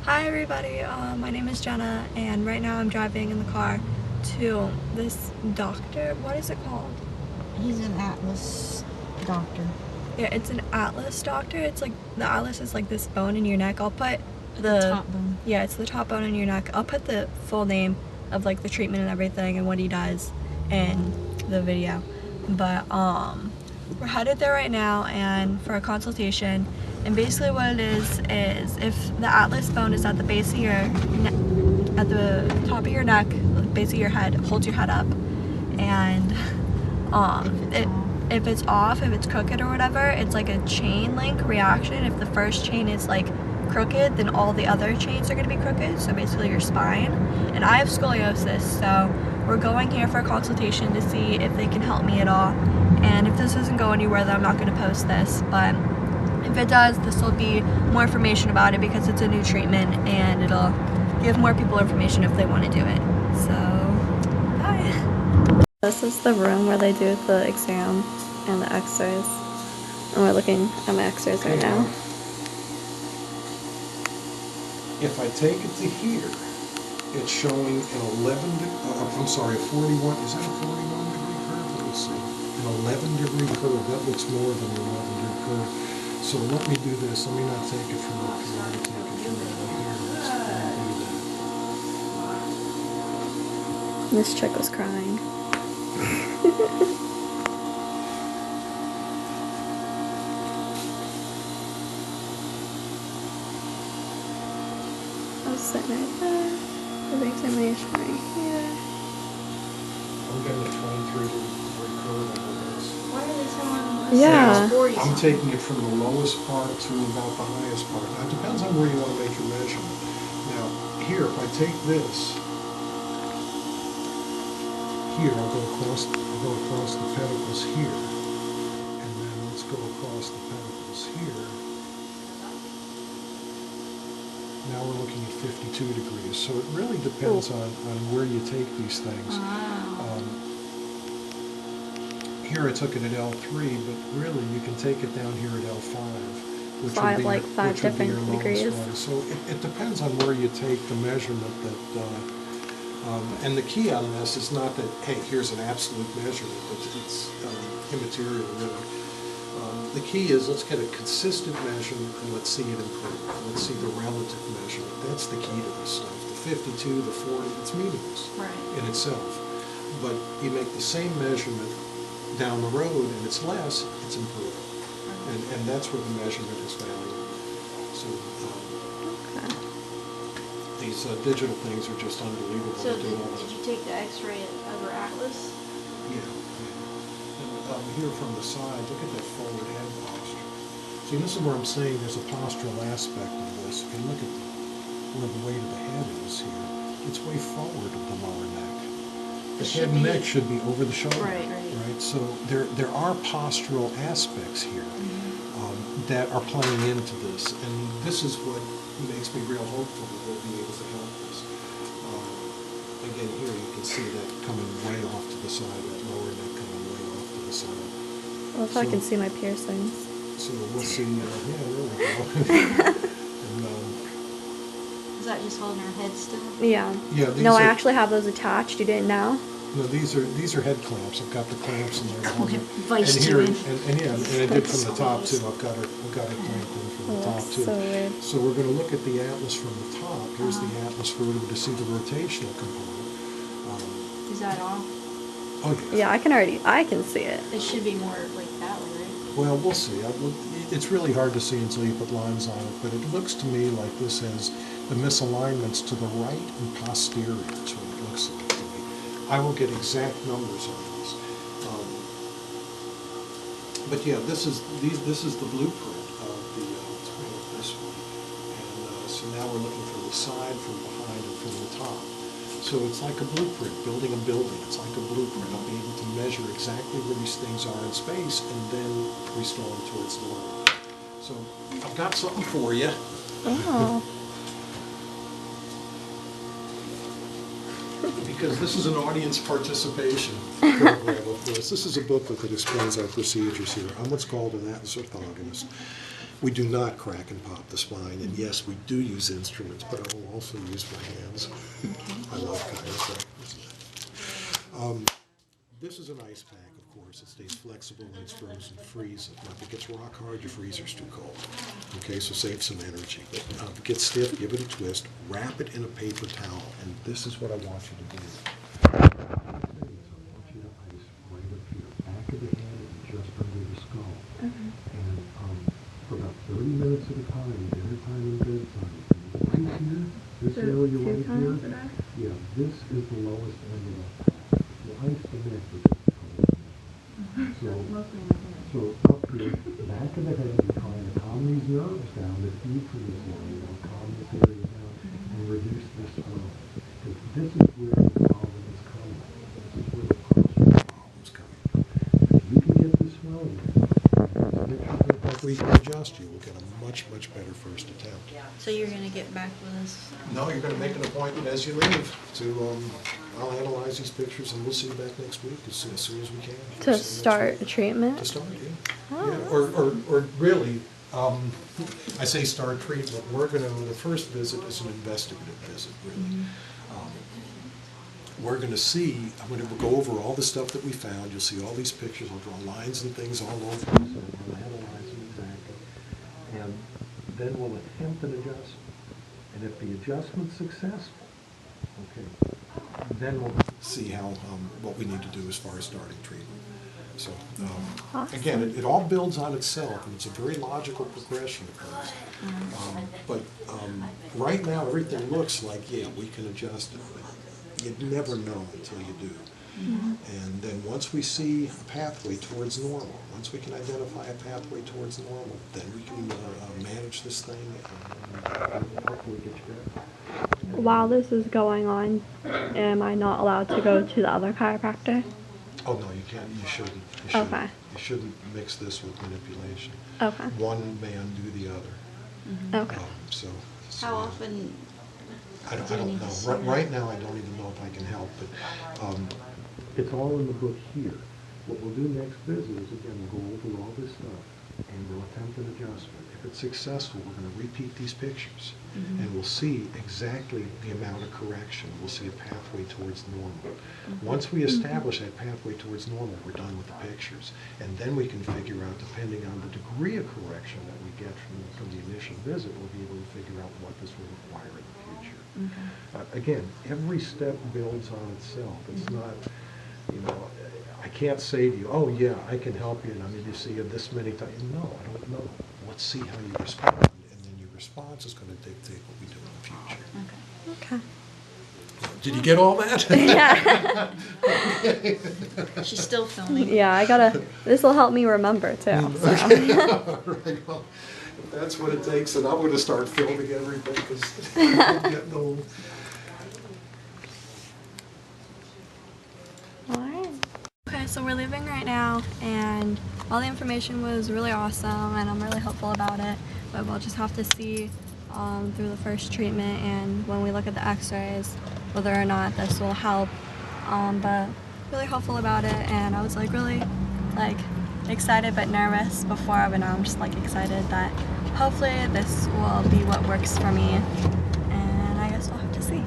Hi everybody, my name is Jenna and right now I'm driving in the car to this doctor. What is it called? He's an Atlas doctor. Yeah, it's an Atlas doctor. It's like, the Atlas is like this bone in your neck. I'll put The top bone. Yeah, it's the top bone in your neck. I'll put the full name of like the treatment and everything and what he does in the video. But we're headed there right now and for a consultation. And basically what it is if the Atlas bone is at the base of your at the top of your neck, the base of your head, holds your head up, and if it's off, if it's crooked or whatever, it's like a chain link reaction. If the first chain is like crooked, then all the other chains are going to be crooked, so basically your spine. And I have scoliosis, so we're going here for a consultation to see if they can help me at all. And if this doesn't go anywhere, then I'm not going to post this, but if it does, this will be more information about it because it's a new treatment and it'll give more people information if they want to do it. So, hi. This is the room where they do the exam and the x-rays. And we're looking at my x-rays right now. If I take it to here, it's showing an 41, is that a 41 degree curve? Let me see. An 11 degree curve. That looks more than an 11 degree curve. So let me do this. Let me not take it from up here. Let me take it from right here. This chick was crying. I was sitting right there. The examination right here. I'm getting a 23 degree curve on this. Why are they telling Yeah. I'm taking it from the lowest part to about the highest part. Now, it depends on where you want to make your measurement. Now, here, if I take this, here, I'll go across the pedicles here, and then let's go across the pedicles here. Now we're looking at 52 degrees, so it really depends on where you take these things. Here I took it at L3, but really you can take it down here at L5, which So I have like would 5 be different your lowest degrees. one. So it depends on where you take the measurement and the key on this is not that, hey, here's an absolute measurement, but it's immaterial really. The key is let's get a consistent measurement and let's see it improve. Let's see the relative measurement. That's the key to this stuff. The 52, the 40, it's meaningless in itself. But you make the same measurement down the road and it's less, it's improving. And that's where the measurement is valuable. So these digital things are just unbelievable. So did you take the x-ray over Atlas? Yeah. And here from the side, look at that forward head posture. See, this is where I'm saying there's a postural aspect of this. If you look at where the weight of the head is here, it's way forward of the lower neck. The head and neck should be over the shoulder. Right. So there are postural aspects here that are playing into this, and this is what makes me real hopeful that we'll be able to help this. Again, here you can see that coming way off to the side, that lower neck coming way off to the side. Well, if I can see my piercings. So we'll see, yeah, there we go. And, Is that just holding her head still? Yeah. No, I actually have those attached. You didn't know? No, these are head clamps. I've got the clamps in there. Vice and here, to and I did from the top too. I've got it clamped in from the top too. So weird. So we're going to look at the Atlas from the top. Here's the Atlas for to see the rotational component. Is that off? Oh yeah. Yeah, I can see it. It should be more like that way, right? Well, we'll see. It's really hard to see until you put lines on it, but it looks to me like this has the misalignments to the right and posterior. That's what it looks like to me. I will get exact numbers on this. But yeah, this is the blueprint of the, let's bring up this one. And so now we're looking from the side, from behind, and from the top. So it's like a blueprint, building a building. It's like a blueprint. I'll be able to measure exactly where these things are in space and then restore them towards the line. So I've got something for you. Oh. Because this is an audience participation program of this. This is a booklet that explains our procedures here. I'm what's called an Atlas orthogonist. We do not crack and pop the spine, and yes, we do use instruments, but I will also use my hands. I love chiropractors. This is an ice pack, of course. It stays flexible when it's frozen. Freeze it. Now, if it gets rock hard, your freezer's too cold. Okay, so save some energy. But if it gets stiff, give it a twist. Wrap it in a paper towel, and this is what I want you to do. I want you to ice right up here, back of the head and just under the skull. Okay. And for about 30 minutes at a time, dinner time and bedtime. Right here, this area right here. Yeah, this is the lowest end of the ice the neck with this color. So up here, back of the head, you're trying to calm these nerves down, the feed for this area, calm this area down, and reduce this flow. Because this is where the problem is coming. This is where the problem's coming. If you can get this swelling down, we can adjust you. We'll get a much, much better first attempt. So you're gonna get back with us? No, you're going to make an appointment as you leave to, I'll analyze these pictures and we'll see you back next week as soon as we can. To See you start next a week. treatment? To start, yeah. Oh. Yeah. Or really, I say start treatment. We're going to, the first visit is an investigative visit, really. We're going to see, I'm going to go over all the stuff that we found. You'll see all these pictures. I'll draw lines and things all over. So we'll analyze them exactly. And then we'll attempt an adjustment. And if the adjustment's successful, okay, then we'll see how, what we need to do as far as starting treatment. So, Awesome. again, it all builds on itself, and it's a very logical progression of things. But right now, everything looks like, yeah, we can adjust it, but you never know until you do. And then once we see a pathway towards normal, once we can identify a pathway towards normal, then we can manage this thing and hopefully get you better. While this is going on, am I not allowed to go to the other chiropractor? Oh, no, you can't, you shouldn't. You shouldn't. Okay. You shouldn't mix this with manipulation. Okay. One man do the other. Okay. So How often? I do you don't need to know. see Right now, I don't even know if I can help, but it's all in the book here. What we'll do next visit is, again, we'll go over all this stuff, and we'll attempt an adjustment. If it's successful, we're going to repeat these pictures, and we'll see exactly the amount of correction. We'll see a pathway towards normal. Once we establish that pathway towards normal, we're done with the pictures, and then we can figure out, depending on the degree of correction that we get from the initial visit, we'll be able to figure out what this will require in the future. Again, every step builds on itself. It's not, you know, I can't say to you, oh yeah, I can help you and I'm going to see you this many times. No, I don't know. Let's see how you respond, and then your response is going to dictate what we do in the future. Okay. Did you get all that? Yeah. She's still filming. Yeah, I gotta, this will help me remember too. So. All right, well, if that's what it takes, then I'm going to start filming everything because I'm getting old. Alright. Okay, so we're leaving right now, and all the information was really awesome, and I'm really hopeful about it. But we'll just have to see through the first treatment, and when we look at the X-rays, whether or not this will help. But really hopeful about it, and I was like really excited but nervous before, but now I'm just excited that hopefully this will be what works for me, and I guess we'll have to see.